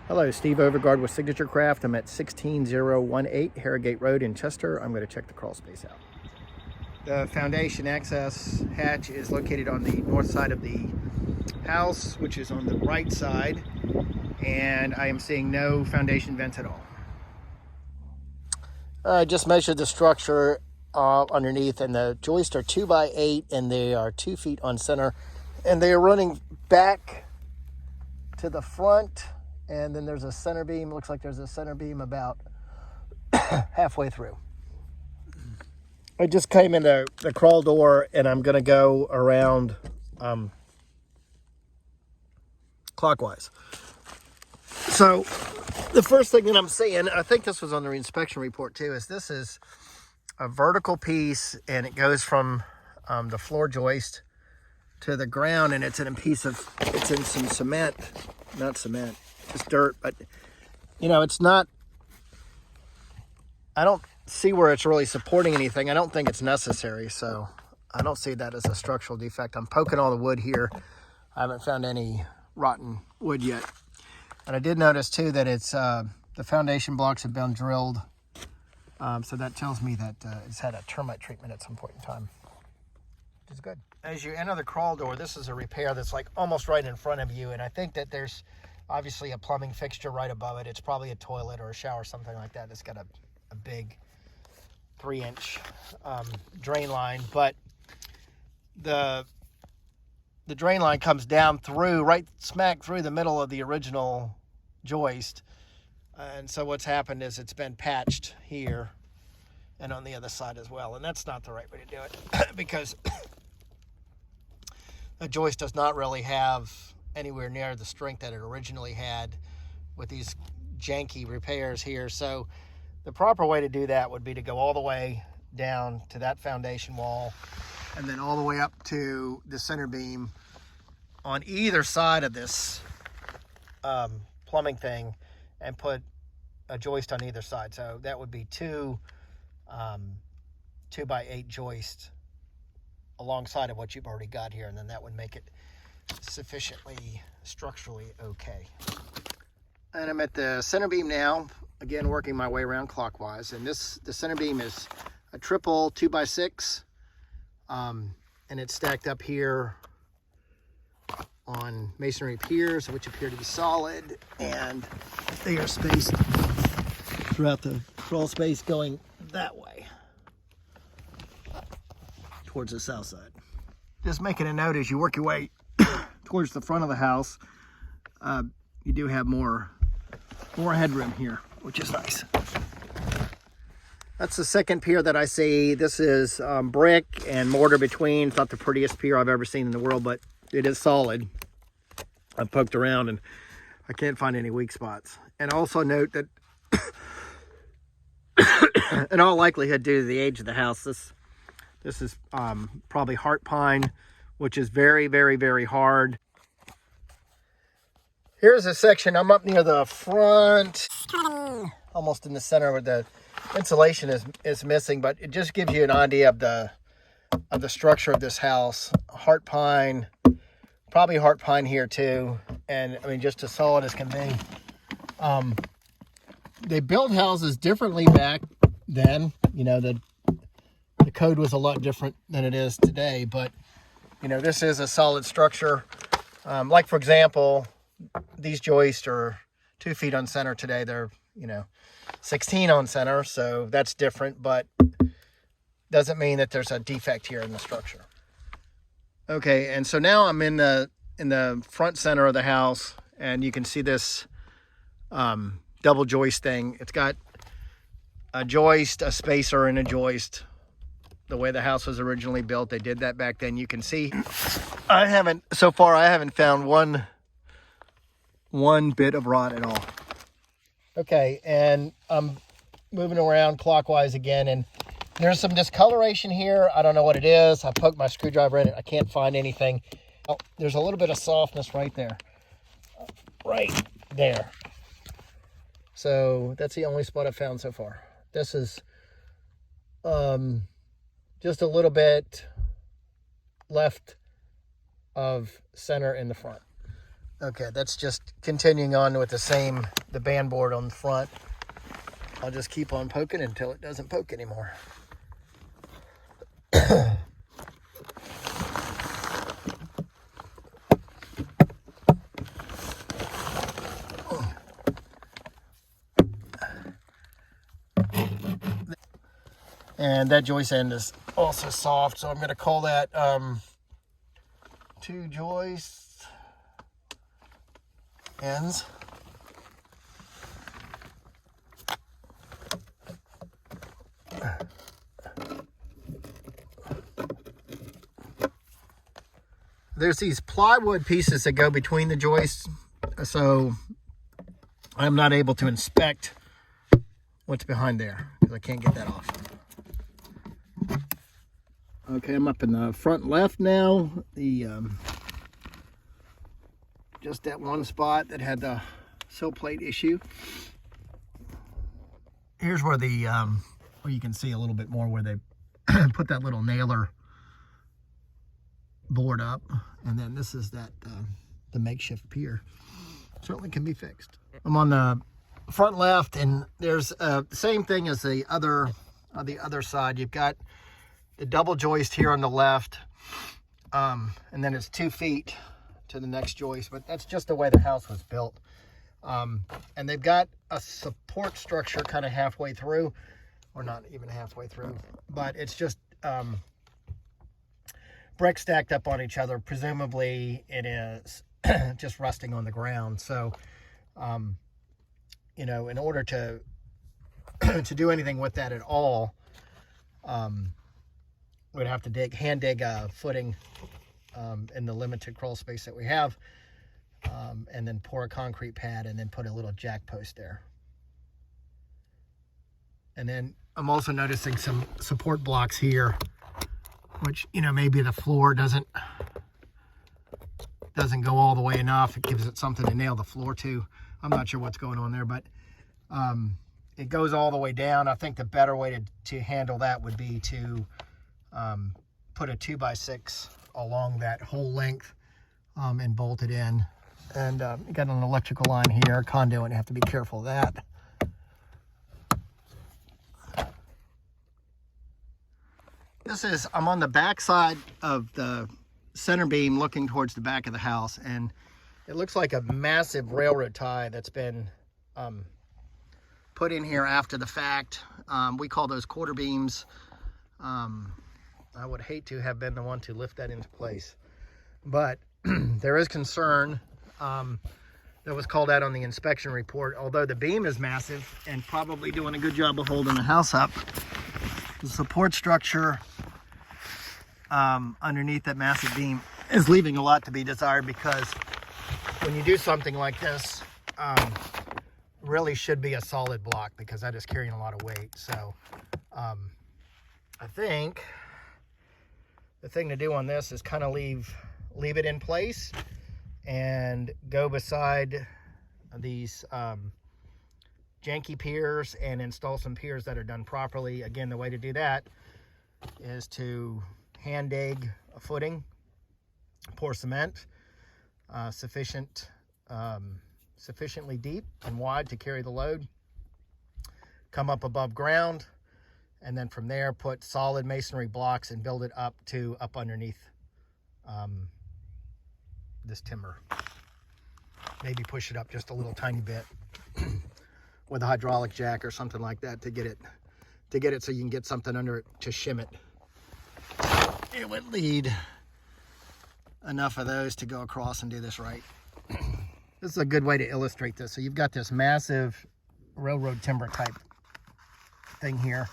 Hello, Steve Overgard with Signature Craft. I'm at 16018 Harrowgate Road in Chester. I'm going to check the crawl space out. The foundation access hatch is located on the north side of the house, which is on the right side, and I am seeing no foundation vents at all. I just measured the structure underneath, and the joists are 2x8 and they are 2 feet on center, and they are running back to the front. And then there's a center beam. Looks like there's a center beam about halfway through. I just came in the crawl door, and I'm going to go around clockwise. So the first thing that I'm seeing, I think this was on the inspection report too, is this is a vertical piece, and it goes from the floor joist to the ground, and it's in some cement, not cement. Just dirt, but it's not, I don't see where it's really supporting anything. I don't think it's necessary, so I don't see that as a structural defect. I'm poking all the wood here. I haven't found any rotten wood yet. And I did notice too that it's the foundation blocks have been drilled, so that tells me that it's had a termite treatment at some point in time, which is good. As you enter the crawl door, this is a repair that's like almost right in front of you, and I think that there's obviously a plumbing fixture right above it. It's probably a toilet or a shower, something like that. It's got a big 3-inch drain line, but the drain line comes down through, right smack through the middle of the original joist. And so what's happened is it's been patched here and on the other side as well. And that's not the right way to do it because a joist does not really have anywhere near the strength that it originally had with these janky repairs here. So the proper way to do that would be to go all the way down to that foundation wall and then all the way up to the center beam on either side of this plumbing thing and put a joist on either side. So that would be 2 2x8 joist alongside of what you've already got here, and then that would make it sufficiently structurally okay. And I'm at the center beam now, again working my way around clockwise, and the center beam is a triple 2x6, and it's stacked up here on masonry piers, which appear to be solid, and they are spaced throughout the crawl space going that way towards the south side. Just making a note, as you work your way towards the front of the house, you do have more headroom here, which is nice. That's the second pier that I see. This is brick and mortar between. It's not the prettiest pier I've ever seen in the world, but it is solid. I've poked around and I can't find any weak spots. And also note that in all likelihood, due to the age of the house, this is probably heart pine, which is very, very, very hard. Here's a section. I'm up near the front, almost in the center where the insulation is missing, but it just gives you an idea of the structure of this house. Heart pine, probably heart pine here too, and I mean just as solid as can be. They built houses differently back then. The code was a lot different than it is today, but this is a solid structure. Like for example, these joists are 2 feet on center today. They're 16 on center, so that's different, but doesn't mean that there's a defect here in the structure. Okay, and so now I'm in the front center of the house, and you can see this double joist thing. It's got a joist, a spacer, and a joist. The way the house was originally built, they did that back then. You can see I haven't found one bit of rot at all. Okay, and I'm moving around clockwise again, and there's some discoloration here. I don't know what it is. I poked my screwdriver in it. I can't find anything. Oh, there's a little bit of softness right there. Right there. So that's the only spot I've found so far. This is just a little bit left of center in the front. Okay, that's just continuing on with the band board on the front. I'll just keep on poking until it doesn't poke anymore. And that joist end is also soft, so I'm going to call that 2 joist ends. There's these plywood pieces that go between the joists, so I'm not able to inspect what's behind there because I can't get that off. Okay, I'm up in the front left now. Just that one spot that had the sill plate issue. Here's where where you can see a little bit more where they put that little nailer board up, and then this is that the makeshift pier. Certainly can be fixed. I'm on the front left, and there's the same thing as the other side. You've got the double joist here on the left, and then it's 2 feet to the next joist, but that's just the way the house was built. And they've got a support structure kind of halfway through, or not even halfway through, but it's just bricks stacked up on each other. Presumably it is just rusting on the ground. So, you know, in order to to do anything with that at all, we'd have to hand dig a footing in the limited crawl space that we have, and then pour a concrete pad and then put a little jack post there. And then I'm also noticing some support blocks here, which, you know, maybe the floor doesn't go all the way enough. It gives it something to nail the floor to. I'm not sure what's going on there, but it goes all the way down. I think the better way to handle that would be to put a 2x6 along that whole length and bolt it in. And you got an electrical line here, conduit, you have to be careful of that. I'm on the back side of the center beam looking towards the back of the house, and it looks like a massive railroad tie that's been put in here after the fact. We call those quarter beams. I would hate to have been the one to lift that into place, but there is concern that was called out on the inspection report. Although the beam is massive and probably doing a good job of holding the house up, the support structure underneath that massive beam is leaving a lot to be desired, because when you do something like this, really should be a solid block, because that is carrying a lot of weight. So I think the thing to do on this is kind of leave it in place and go beside these janky piers and install some piers that are done properly. Again, the way to do that is to hand dig a footing, pour cement sufficiently deep and wide to carry the load, come up above ground, and then from there put solid masonry blocks and build it up underneath this timber. Maybe push it up just a little tiny bit with a hydraulic jack or something like that to get it so you can get something under it to shim it. It would need enough of those to go across and do this right. This is a good way to illustrate this. So you've got this massive railroad timber type thing here,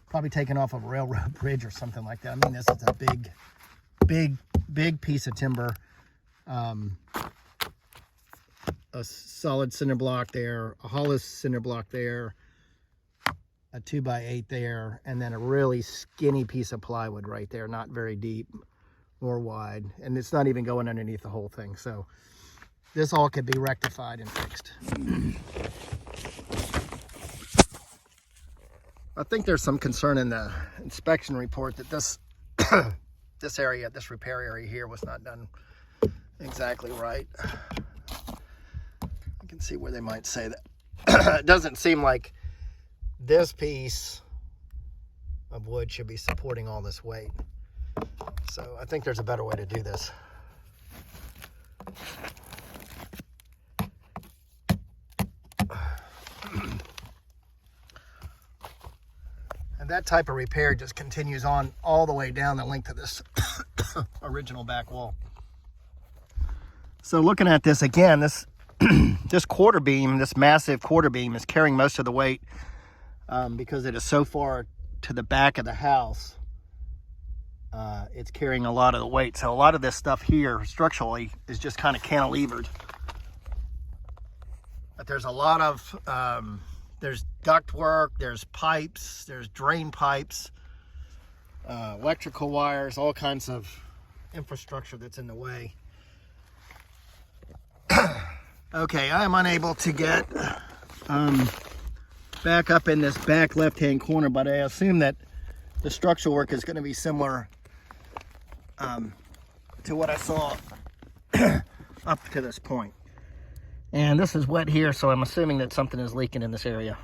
probably taken off of a railroad bridge or something like that. I mean, this is a big piece of timber. A solid cinder block there, a hollow cinder block there, a 2x8 there, and then a really skinny piece of plywood right there, not very deep or wide, and it's not even going underneath the whole thing. So this all could be rectified and fixed. I think there's some concern in the inspection report that this this repair area here was not done exactly right. I can see where they might say that. It doesn't seem like this piece of wood should be supporting all this weight. So I think there's a better way to do this. And that type of repair just continues on all the way down the length of this original back wall. So looking at this again, this this quarter beam, this massive quarter beam, is carrying most of the weight because it is so far to the back of the house. It's carrying a lot of the weight. So a lot of this stuff here structurally is just kind of cantilevered. But there's a lot of there's duct work, there's pipes, there's drain pipes, electrical wires, all kinds of infrastructure that's in the way. Okay, I am unable to get back up in this back left-hand corner, but I assume that the structural work is going to be similar to what I saw up to this point. And this is wet here, so I'm assuming that something is leaking in this area.